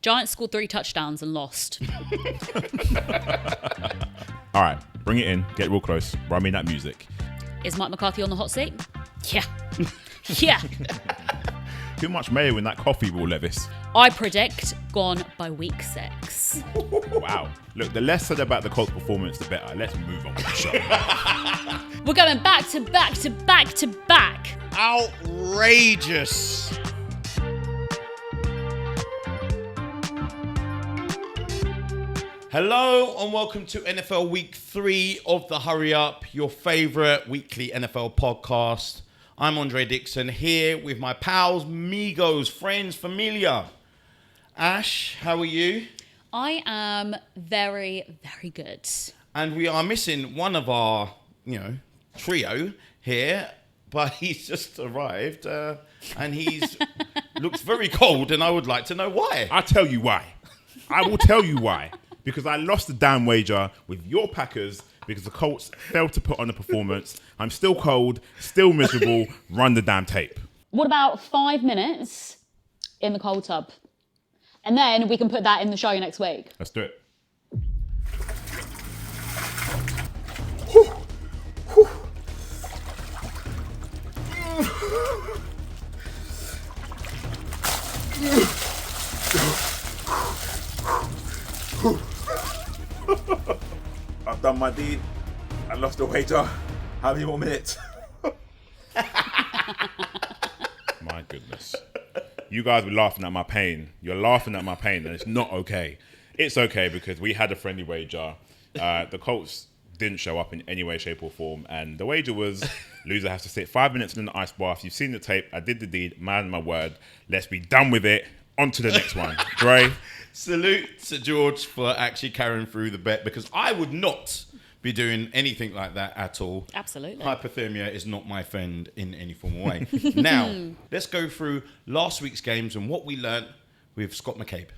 Giants scored 3 touchdowns and lost. All right, bring it in. Get real close. Run me that music. Is Mike McCarthy on the hot seat? Yeah. Yeah. Too much mayo in that coffee, Will Levis. I predict gone by week 6. Wow. Look, the less said about the Colts performance, the better. Let's move on with the show. We're going back to back to back to back. Outrageous. Hello and welcome to NFL Week 3 of the Hurry Up, your favourite weekly NFL podcast. I'm Andre Dixon here with my pals, amigos, friends, familia. Ash, how are you? I am very, very good. And we are missing one of our, trio here, but he's just arrived and he's looks very cold and I would like to know why. I'll tell you why. I will tell you why. Because I lost the damn wager with your Packers because the Colts failed to put on a performance. I'm still cold, still miserable. Run the damn tape. What about 5 minutes in the cold tub? And then we can put that in the show next week. Let's do it. I've done my deed. I lost the wager. How many more minutes? My goodness. You guys were laughing at my pain. You're laughing at my pain and it's not okay. It's okay because we had a friendly wager. The Colts didn't show up in any way, shape or form. And the wager was loser has to sit 5 minutes in the ice bath. You've seen the tape. I did the deed. Man my word. Let's be done with it. On to the next one. Dre. Salute to George for actually carrying through the bet because I would not be doing anything like that at all. Absolutely. Hypothermia is not my friend in any form of way. Now, let's go through last week's games and what we learnt with Scott McCabe.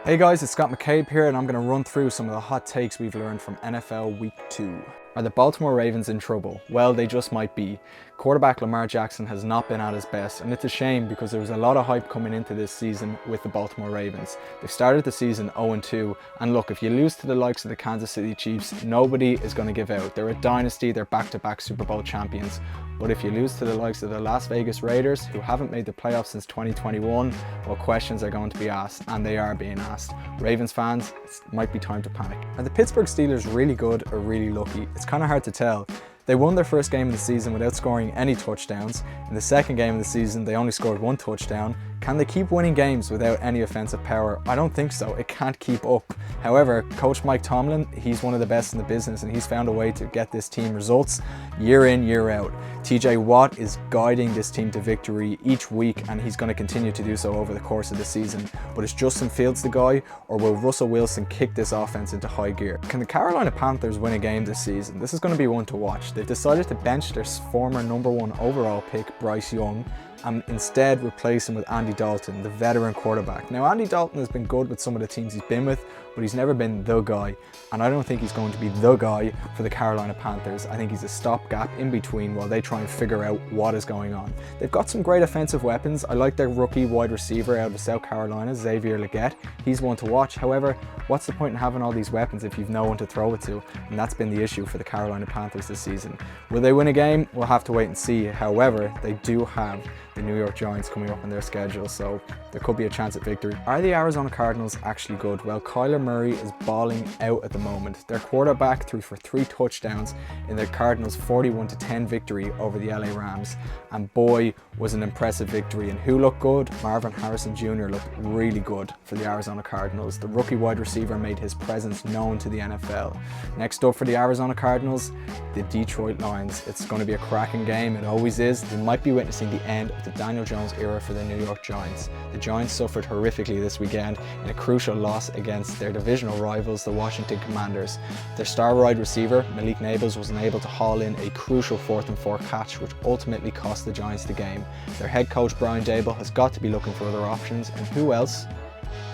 Hey guys, it's Scott McCabe here and I'm going to run through some of the hot takes we've learned from NFL Week 2. Are the Baltimore Ravens in trouble? Well, they just might be. Quarterback Lamar Jackson has not been at his best, and it's a shame because there was a lot of hype coming into this season with the Baltimore Ravens. They've started the season 0-2, and look, if you lose to the likes of the Kansas City Chiefs, nobody is going to give out. They're a dynasty, they're back-to-back Super Bowl champions. But if you lose to the likes of the Las Vegas Raiders, who haven't made the playoffs since 2021, well, questions are going to be asked, and they are being asked. Ravens fans, it might be time to panic. Are the Pittsburgh Steelers really good or really lucky? It's kind of hard to tell. They won their first game of the season without scoring any touchdowns. In the second game of the season, they only scored 1 touchdown. Can they keep winning games without any offensive power? I don't think so. It can't keep up. However, Coach Mike Tomlin, he's one of the best in the business and he's found a way to get this team results year in, year out. TJ Watt is guiding this team to victory each week and he's going to continue to do so over the course of the season. But is Justin Fields the guy, or will Russell Wilson kick this offense into high gear? Can the Carolina Panthers win a game this season? This is going to be one to watch. They've decided to bench their former #1 overall pick, Bryce Young, and instead replace him with Andy Dalton, the veteran quarterback. Now, Andy Dalton has been good with some of the teams he's been with, but he's never been the guy. And I don't think he's going to be the guy for the Carolina Panthers. I think he's a stopgap in between while they try and figure out what is going on. They've got some great offensive weapons. I like their rookie wide receiver out of South Carolina, Xavier Legette. He's one to watch. However, what's the point in having all these weapons if you've no one to throw it to? And that's been the issue for the Carolina Panthers this season. Will they win a game? We'll have to wait and see. However, they do have the New York Giants coming up on their schedule, so there could be a chance at victory. Are the Arizona Cardinals actually good? Well, Kyler Murray is balling out at the moment. Their quarterback threw for 3 touchdowns in their Cardinals' 41-10 victory over the LA Rams, and boy, was an impressive victory. And who looked good? Marvin Harrison Jr. looked really good for the Arizona Cardinals. The rookie wide receiver made his presence known to the NFL. Next up for the Arizona Cardinals, the Detroit Lions. It's going to be a cracking game, it always is. They might be witnessing the end of the Daniel Jones era for the New York Giants. The Giants suffered horrifically this weekend in a crucial loss against their divisional rivals, the Washington Commanders. Their star wide receiver, Malik Nabels, was unable to haul in a crucial 4th and 4 catch, which ultimately cost the Giants the game. Their head coach, Brian Daboll, has got to be looking for other options, and who else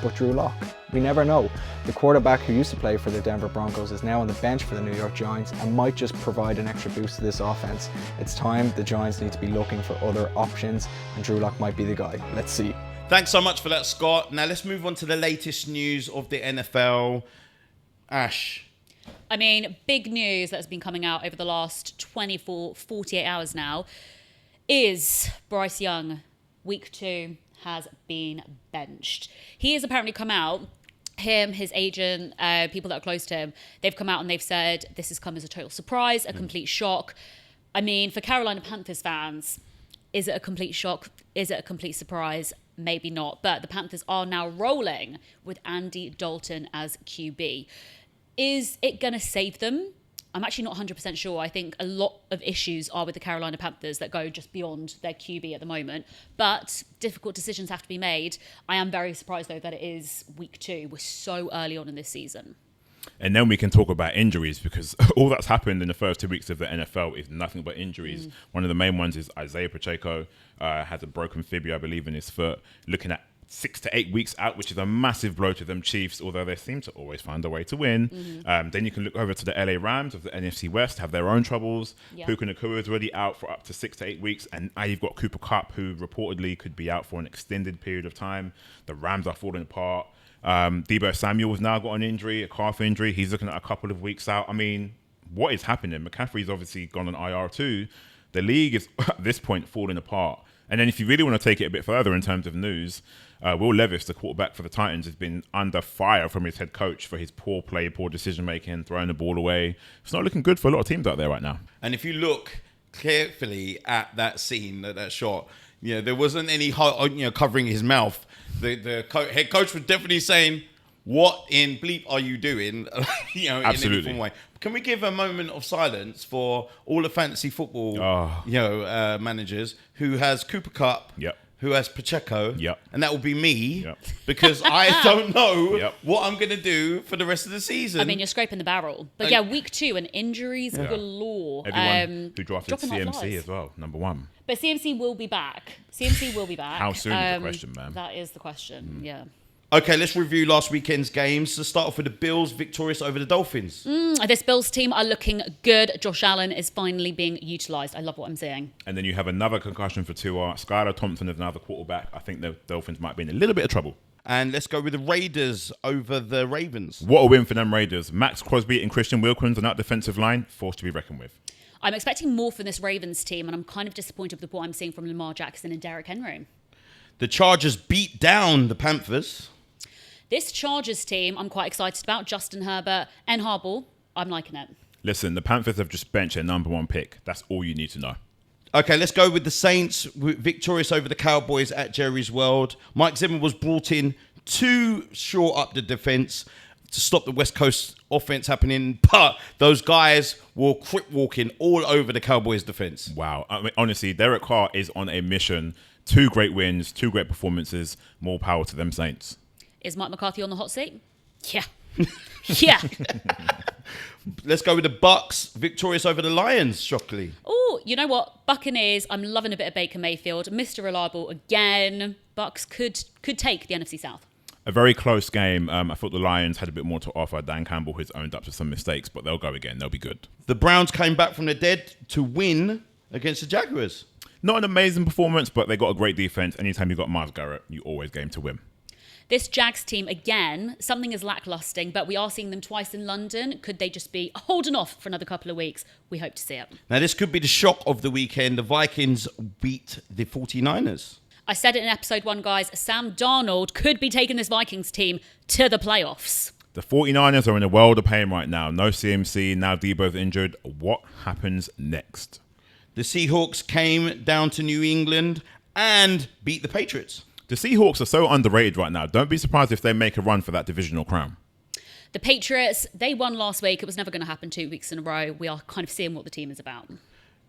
but Drew Lock? We never know. The quarterback who used to play for the Denver Broncos is now on the bench for the New York Giants and might just provide an extra boost to this offense. It's time the Giants need to be looking for other options, and Drew Lock might be the guy. Let's see. Thanks so much for that, Scott. Now let's move on to the latest news of the NFL. Ash. I mean, big news that's been coming out over the last 48 hours now is Bryce Young, week 2, has been benched. He has apparently come out, him, his agent, people that are close to him, they've come out and they've said this has come as a total surprise, a complete shock. I mean, for Carolina Panthers fans, is it a complete shock? Is it a complete surprise? Maybe not. But the Panthers are now rolling with Andy Dalton as QB. Is it going to save them? I'm actually not 100% sure. I think a lot of issues are with the Carolina Panthers that go just beyond their QB at the moment. But difficult decisions have to be made. I am very surprised, though, that it is week 2. We're so early on in this season. And then we can talk about injuries, because all that's happened in the first 2 weeks of the NFL is nothing but injuries. One of the main ones is Isaiah Pacheco has a broken fibula, I believe, in his foot, looking at 6 to 8 weeks out, which is a massive blow to them Chiefs, although they seem to always find a way to win. Then you can look over to the LA Rams of the NFC West, have their own troubles. Puka Nacua is already out for up to 6 to 8 weeks, and now you've got Cooper Kupp, who reportedly could be out for an extended period of time. The Rams are falling apart. Deebo Samuel has now got an injury, a calf injury. He's looking at a couple of weeks out. I mean, what is happening? McCaffrey's obviously gone on IR too. The league is, at this point, falling apart. And then if you really want to take it a bit further in terms of news, Will Levis, the quarterback for the Titans, has been under fire from his head coach for his poor play, poor decision-making, throwing the ball away. It's not looking good for a lot of teams out there right now. And if you look carefully at that scene, that shot, there wasn't any covering his mouth. The head coach was definitely saying, what in bleep are you doing? In any form way. Can we give a moment of silence for all the fantasy football managers who has Cooper Kupp, who has Pacheco, and that will be me, because I don't know what I'm going to do for the rest of the season. I mean, you're scraping the barrel. But week 2 and injuries galore. Everyone who drafted CMC as well, number 1. But CMC will be back. How soon is the question, man? That is the question, yeah. Okay, let's review last weekend's games. To start off with the Bills victorious over the Dolphins. This Bills team are looking good. Josh Allen is finally being utilised. I love what I'm seeing. And then you have another concussion for Tua. Skylar Thompson is another quarterback. I think the Dolphins might be in a little bit of trouble. And let's go with the Raiders over the Ravens. What a win for them Raiders. Max Crosby and Christian Wilkins on that defensive line, forced to be reckoned with. I'm expecting more from this Ravens team, and I'm kind of disappointed with what I'm seeing from Lamar Jackson and Derrick Henry. The Chargers beat down the Panthers. This Chargers team, I'm quite excited about. Justin Herbert and Harbaugh, I'm liking it. Listen, the Panthers have just benched their number 1 pick. That's all you need to know. Okay, let's go with the Saints victorious over the Cowboys at Jerry's World. Mike Zimmer was brought in to shore up the defense to stop the West Coast offense happening, but those guys were crip walking all over the Cowboys defense. Wow. I mean, honestly, Derek Carr is on a mission. 2 great wins, 2 great performances. More power to them Saints. Is Mike McCarthy on the hot seat? Yeah. Yeah. Let's go with the Bucks victorious over the Lions, shockingly. Oh, you know what? Buccaneers, I'm loving a bit of Baker Mayfield. Mr. Reliable again. Bucks could take the NFC South. A very close game. I thought the Lions had a bit more to offer. Dan Campbell has owned up to some mistakes, but they'll go again. They'll be good. The Browns came back from the dead to win against the Jaguars. Not an amazing performance, but they got a great defense. Anytime you've got Myles Garrett, you always game to win. This Jags team, again, something is lacklusting, but we are seeing them twice in London. Could they just be holding off for another couple of weeks? We hope to see it. Now, this could be the shock of the weekend. The Vikings beat the 49ers. I said it in episode 1, guys. Sam Darnold could be taking this Vikings team to the playoffs. The 49ers are in a world of pain right now. No CMC, now Debo's injured. What happens next? The Seahawks came down to New England and beat the Patriots. The Seahawks are so underrated right now. Don't be surprised if they make a run for that divisional crown. The Patriots, they won last week. It was never going to happen 2 weeks in a row. We are kind of seeing what the team is about.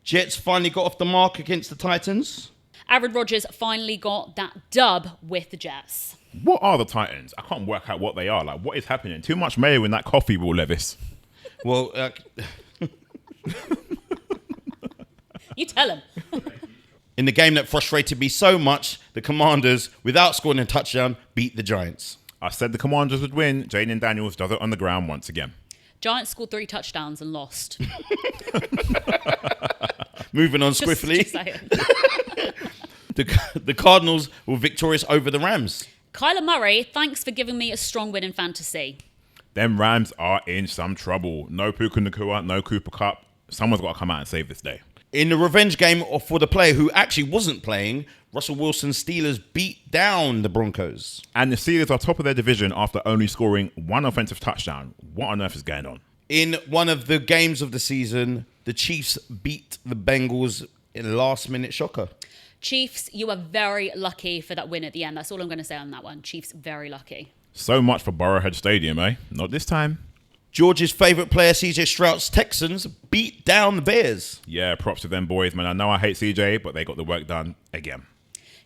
Jets finally got off the mark against the Titans. Aaron Rodgers finally got that dub with the Jets. What are the Titans? I can't work out what they are. Like, what is happening? Too much mayo in that coffee, Will Levis. Well, you tell him. In the game that frustrated me so much, the Commanders, without scoring a touchdown, beat the Giants. I said the Commanders would win. Jaden Daniels does it on the ground once again. Giants scored 3 touchdowns and lost. Moving on swiftly. Just saying. The Cardinals were victorious over the Rams. Kyler Murray, thanks for giving me a strong win in fantasy. Them Rams are in some trouble. No Puka Nacua, no Cooper Cup. Someone's got to come out and save this day. In the revenge game for the player who actually wasn't playing, Russell Wilson's Steelers beat down the Broncos. And the Steelers are top of their division after only scoring one offensive touchdown. What on earth is going on? In one of the games of the season, the Chiefs beat the Bengals in a last-minute shocker. Chiefs, you are very lucky for that win at the end. That's all I'm going to say on that one. Chiefs, very lucky. So much for Burrowhead Stadium, eh? Not this time. George's favourite player, CJ Stroud's Texans, beat down the Bears. Yeah, props to them boys, man. I know I hate CJ, but they got the work done again.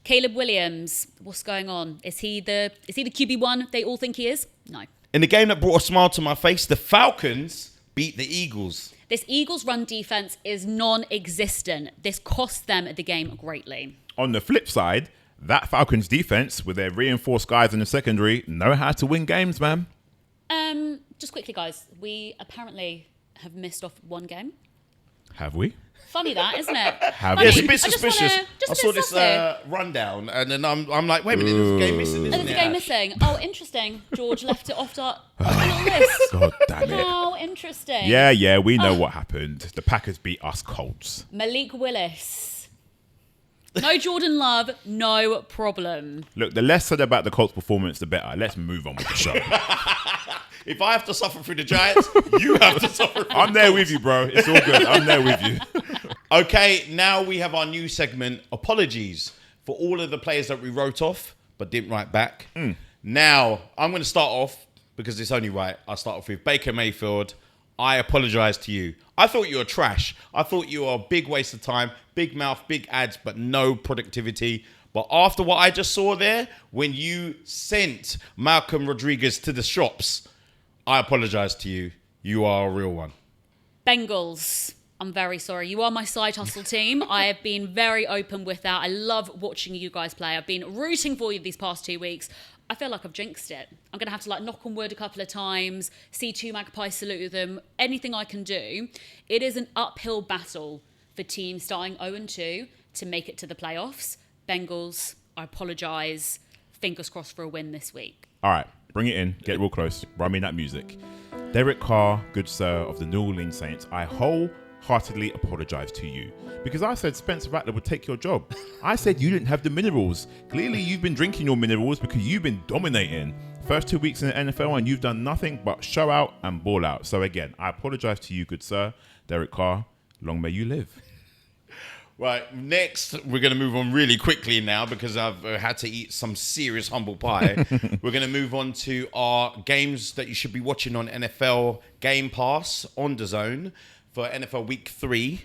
Caleb Williams, what's going on? Is he the QB1 they all think he is? No. In the game that brought a smile to my face, the Falcons beat the Eagles. This Eagles run defense is non-existent. This cost them the game greatly. On the flip side, that Falcons defense, with their reinforced guys in the secondary, know how to win games, man. Just quickly, guys, we apparently have missed off one game. Have we? Funny that, isn't it? Have Yeah, we? it's a bit I just suspicious. wanna- just I a saw bit this sassy. rundown, and then I'm like, wait a minute, there's a game missing, isn't There's a there? game Ash? missing. Oh, interesting. George left it off our little list. God damn it. How interesting. Yeah, we know what happened. The Packers beat us Colts. Malik Willis. No Jordan Love, no problem. Look, the less said about the Colts' performance, the better. Let's move on with the show. If I have to suffer through the Giants, you have to suffer through I'm there with you, bro. It's all good. I'm there with you. Okay, now we have our new segment, Apologies, for all of the players that we wrote off but didn't write back. Now, I'm going to start off, because it's only right, I'll start off with Baker Mayfield. I apologise to you. I thought you were trash. I thought you were a big waste of time, big mouth, big ads, but no productivity. But after what I just saw there, when you sent Malcolm Rodriguez to the shops, I apologise to you. You are a real one. Bengals. I'm very sorry. You are my side hustle team. I have been very open with that. I love watching you guys play. I've been rooting for you these past 2 weeks. I feel like I've jinxed it. I'm going to have to knock on wood a couple of times, see two Magpies salute them, anything I can do. It is an uphill battle for teams starting 0-2 to make it to the playoffs. Bengals, I apologise. Fingers crossed for a win this week. All right, bring it in. Get real close. Run me that music. Derek Carr, good sir of the New Orleans Saints, I wholeheartedly apologise to you. Because I said Spencer Rattler would take your job. I said you didn't have the minerals. Clearly you've been drinking your minerals because you've been dominating. First 2 weeks in the NFL and you've done nothing but show out and ball out. So again, I apologise to you, good sir. Derek Carr, long may you live. Right, next, we're going to move on really quickly now because I've had to eat some serious humble pie. We're going to move on to our games that you should be watching on NFL Game Pass on DAZN for NFL Week 3.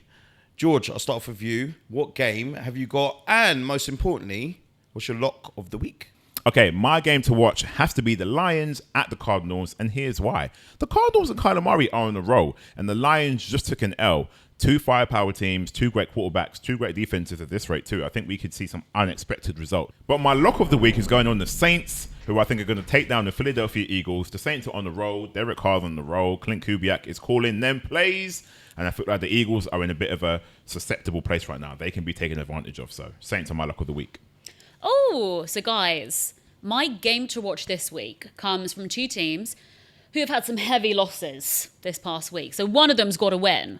George, I'll start off with you. What game have you got? And most importantly, what's your lock of the week? Okay, my game to watch has to be the Lions at the Cardinals, and here's why. The Cardinals and Kyler Murray are on a roll, and the Lions just took an L. 2 firepower teams, 2 great quarterbacks, 2 great defenses at this rate too. I think we could see some unexpected result. But my lock of the week is going on the Saints, who I think are going to take down the Philadelphia Eagles. The Saints are on the roll. Derek Carr's on the roll. Clint Kubiak is calling them plays. And I feel like the Eagles are in a bit of a susceptible place right now. They can be taken advantage of. So Saints are my lock of the week. Oh, so guys, my game to watch this week comes from 2 teams who have had some heavy losses this past week. So one of them's got to win.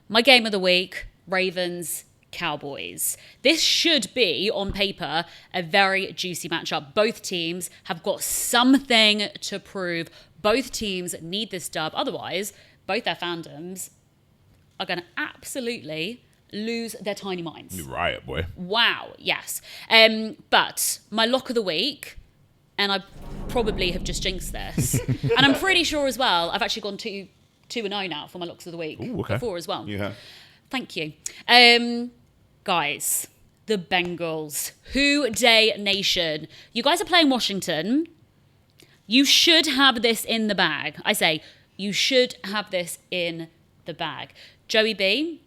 My game of the week, Ravens, Cowboys. This should be, on paper, a very juicy matchup. Both teams have got something to prove. Both teams need this dub. Otherwise, both their fandoms are going to absolutely lose their tiny minds. You riot, boy. Wow, yes. But my lock of the week, and I probably have just jinxed this, and I'm pretty sure as well, I've actually gone 2-0 now for my locks of the week. Ooh, okay. Before as well. You have. Thank you. Guys, the Bengals. Who Day Nation. You guys are playing Washington. You should have this in the bag. I say, you should have this in the bag. Joey B,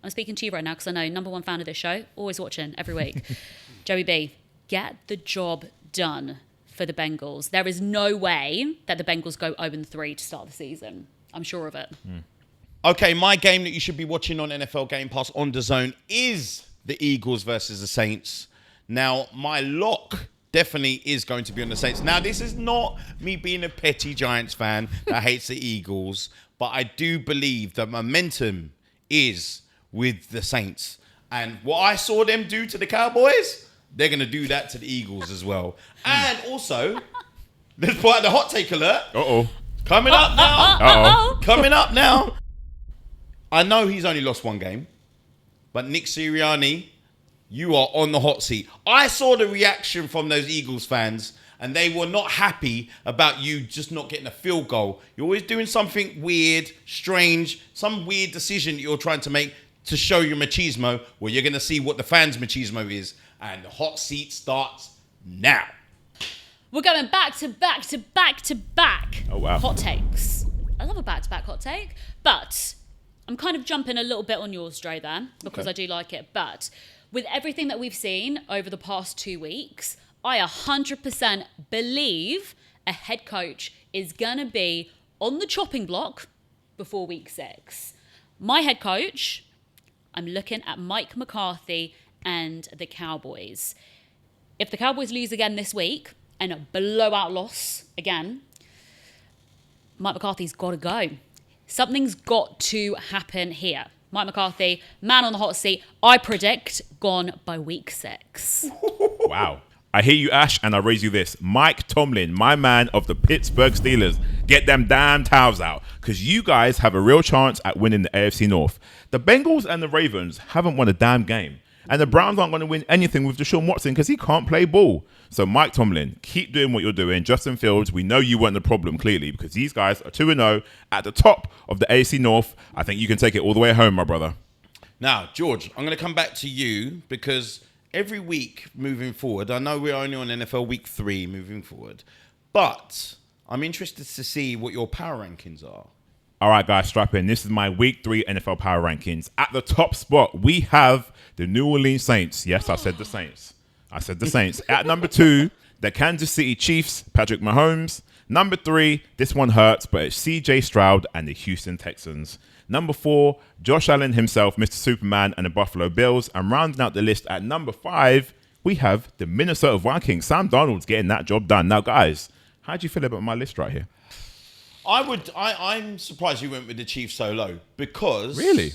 I'm speaking to you right now because I know #1 fan of this show, always watching every week. Joey B, get the job done for the Bengals. There is no way that the Bengals go 0-3 to start the season. I'm sure of it. Okay, my game that you should be watching on NFL Game Pass on DAZN is the Eagles versus the Saints. Now, my lock definitely is going to be on the Saints. Now, this is not me being a petty Giants fan that hates the Eagles, but I do believe that momentum is with the Saints. And what I saw them do to the Cowboys, they're going to do that to the Eagles as well. And also, let's put out the hot take alert. Uh-oh. Coming up now. Uh-oh. Coming up now. I know he's only lost one game, but Nick Sirianni, you are on the hot seat. I saw the reaction from those Eagles fans, and they were not happy about you just not getting a field goal. You're always doing something weird, strange, some weird decision that you're trying to make to show your machismo. Well, you're going to see what the fans' machismo is, and the hot seat starts now. We're going back to back to back to back. Oh, wow. Hot takes. I love a back-to-back hot take, but I'm kind of jumping a little bit on yours, Dre, there, because I do like it. But with everything that we've seen over the past 2 weeks, I 100% believe a head coach is going to be on the chopping block before week 6. My head coach, I'm looking at Mike McCarthy and the Cowboys. If the Cowboys lose again this week, and a blowout loss again, Mike McCarthy's got to go. Something's got to happen here. Mike McCarthy, man on the hot seat, I predict gone by week 6. Wow. I hear you, Ash, and I raise you this. Mike Tomlin, my man of the Pittsburgh Steelers, get them damn towels out, because you guys have a real chance at winning the AFC North. The Bengals and the Ravens haven't won a damn game, and the Browns aren't going to win anything with Deshaun Watson because he can't play ball. So Mike Tomlin, keep doing what you're doing. Justin Fields, we know you weren't the problem, clearly, because these guys are 2-0 at the top of the AFC North. I think you can take it all the way home, my brother. Now, George, I'm going to come back to you because every week moving forward, I know we're only on NFL week 3 moving forward, but I'm interested to see what your power rankings are. All right, guys, strap in. This is my week 3 NFL power rankings. At the top spot, we have the New Orleans Saints. Yes, I said the Saints. At number 2, the Kansas City Chiefs, Patrick Mahomes. Number 3, this one hurts, but it's CJ Stroud and the Houston Texans. Number 4, Josh Allen himself, Mr. Superman, and the Buffalo Bills. And rounding out the list at number 5, we have the Minnesota Vikings. Sam Darnold's getting that job done. Now, guys, how do you feel about my list right here? I'm surprised you went with the Chiefs so low because... Really?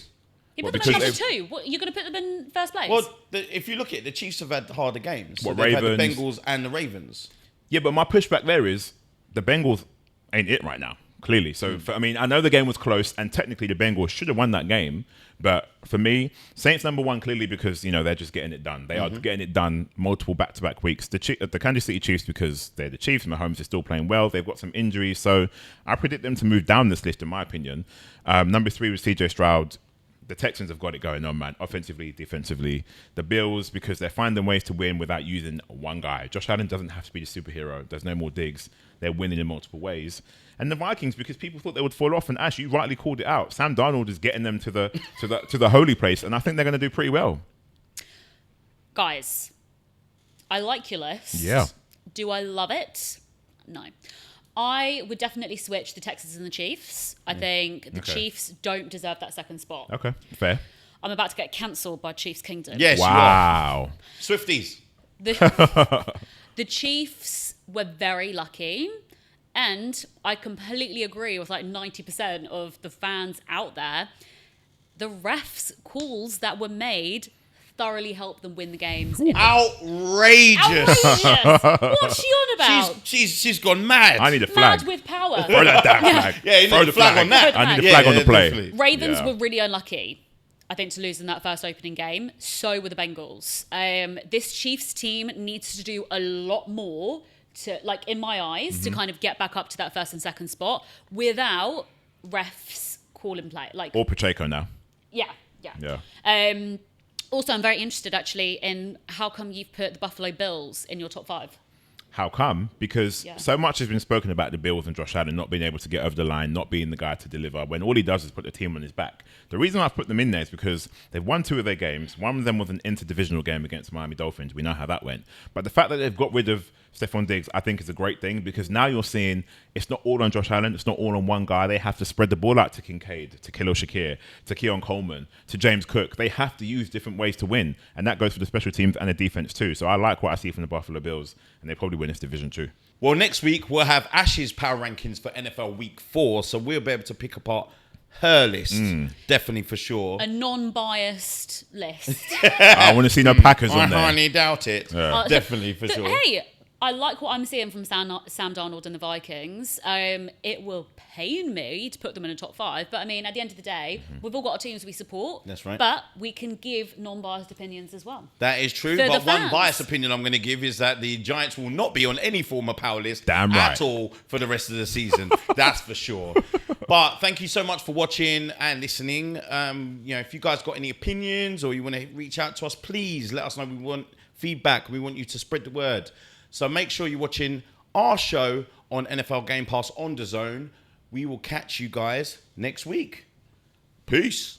You Well, put them at because number 2. What, you're going to put them in first place? Well, if you look at it, the Chiefs have had harder games. What, they've had the Ravens? Bengals and the Ravens. Yeah, but my pushback there is the Bengals ain't it right now, clearly. So, I know the game was close, and technically the Bengals should have won that game. But for me, Saints number 1 clearly because, they're just getting it done. They are getting it done multiple back-to-back weeks. The Kansas City Chiefs because they're the Chiefs. Mahomes is still playing well. They've got some injuries. So I predict them to move down this list, in my opinion. Number 3 was CJ Stroud. The Texans have got it going on, man. Offensively, defensively. The Bills, because they're finding ways to win without using one guy. Josh Allen doesn't have to be the superhero. There's no more digs. They're winning in multiple ways. And the Vikings, because people thought they would fall off, and Ash, you rightly called it out. Sam Darnold is getting them to the holy place, and I think they're going to do pretty well. Guys, I like your list. Yeah. Do I love it? No. I would definitely switch the Texans and the Chiefs. I think the Chiefs don't deserve that second spot. Okay, fair. I'm about to get cancelled by Chiefs Kingdom. Yes, Wow. you are. Swifties. The Chiefs were very lucky. And I completely agree with like 90% of the fans out there. The refs' calls that were made thoroughly helped them win the games. Outrageous. What's she on about? She's gone mad. I need a flag. Mad with power. Throw that damn flag. Yeah, you Throw need the a flag on that. I need a flag on the play. Definitely. Ravens Yeah. were really unlucky, I think, to lose in that first opening game. So were the Bengals. This Chiefs team needs to do a lot more to, like, in my eyes, to kind of get back up to that first and second spot without refs calling play. Like, Or Pacheco now. yeah. Also, I'm very interested, actually, in how come you've put the Buffalo Bills in your top 5. How come? Because so much has been spoken about the Bills and Josh Allen not being able to get over the line, not being the guy to deliver, when all he does is put the team on his back. The reason I've put them in there is because they've won 2 of their games. One of them was an interdivisional game against Miami Dolphins. We know how that went. But the fact that they've got rid of Stephon Diggs, I think is a great thing because now you're seeing it's not all on Josh Allen, it's not all on one guy. They have to spread the ball out to Kincaid, to Khalil Shakir, to Keon Coleman, to James Cook. They have to use different ways to win, and that goes for the special teams and the defense too. So I like what I see from the Buffalo Bills, and they probably win this division too. Well, next week we'll have Ash's power rankings for NFL Week 4, so we'll be able to pick apart her list, definitely for sure. A non-biased list. I want to see no Packers I on there. highly doubt it. Definitely for sure. Hey, I like what I'm seeing from Sam Darnold and the Vikings. It will pain me to put them in a top 5, but I mean, at the end of the day, we've all got our teams we support. That's right. But we can give non-biased opinions as well. That is true, For but the one fans. biased opinion I'm going to give is that the Giants will not be on any form of power list Damn right. at all for the rest of the season. That's for sure. But thank you so much for watching and listening. If you guys got any opinions or you want to reach out to us, please let us know. We want feedback. We want you to spread the word. So make sure you're watching our show on NFL Game Pass on DAZN. We will catch you guys next week. Peace.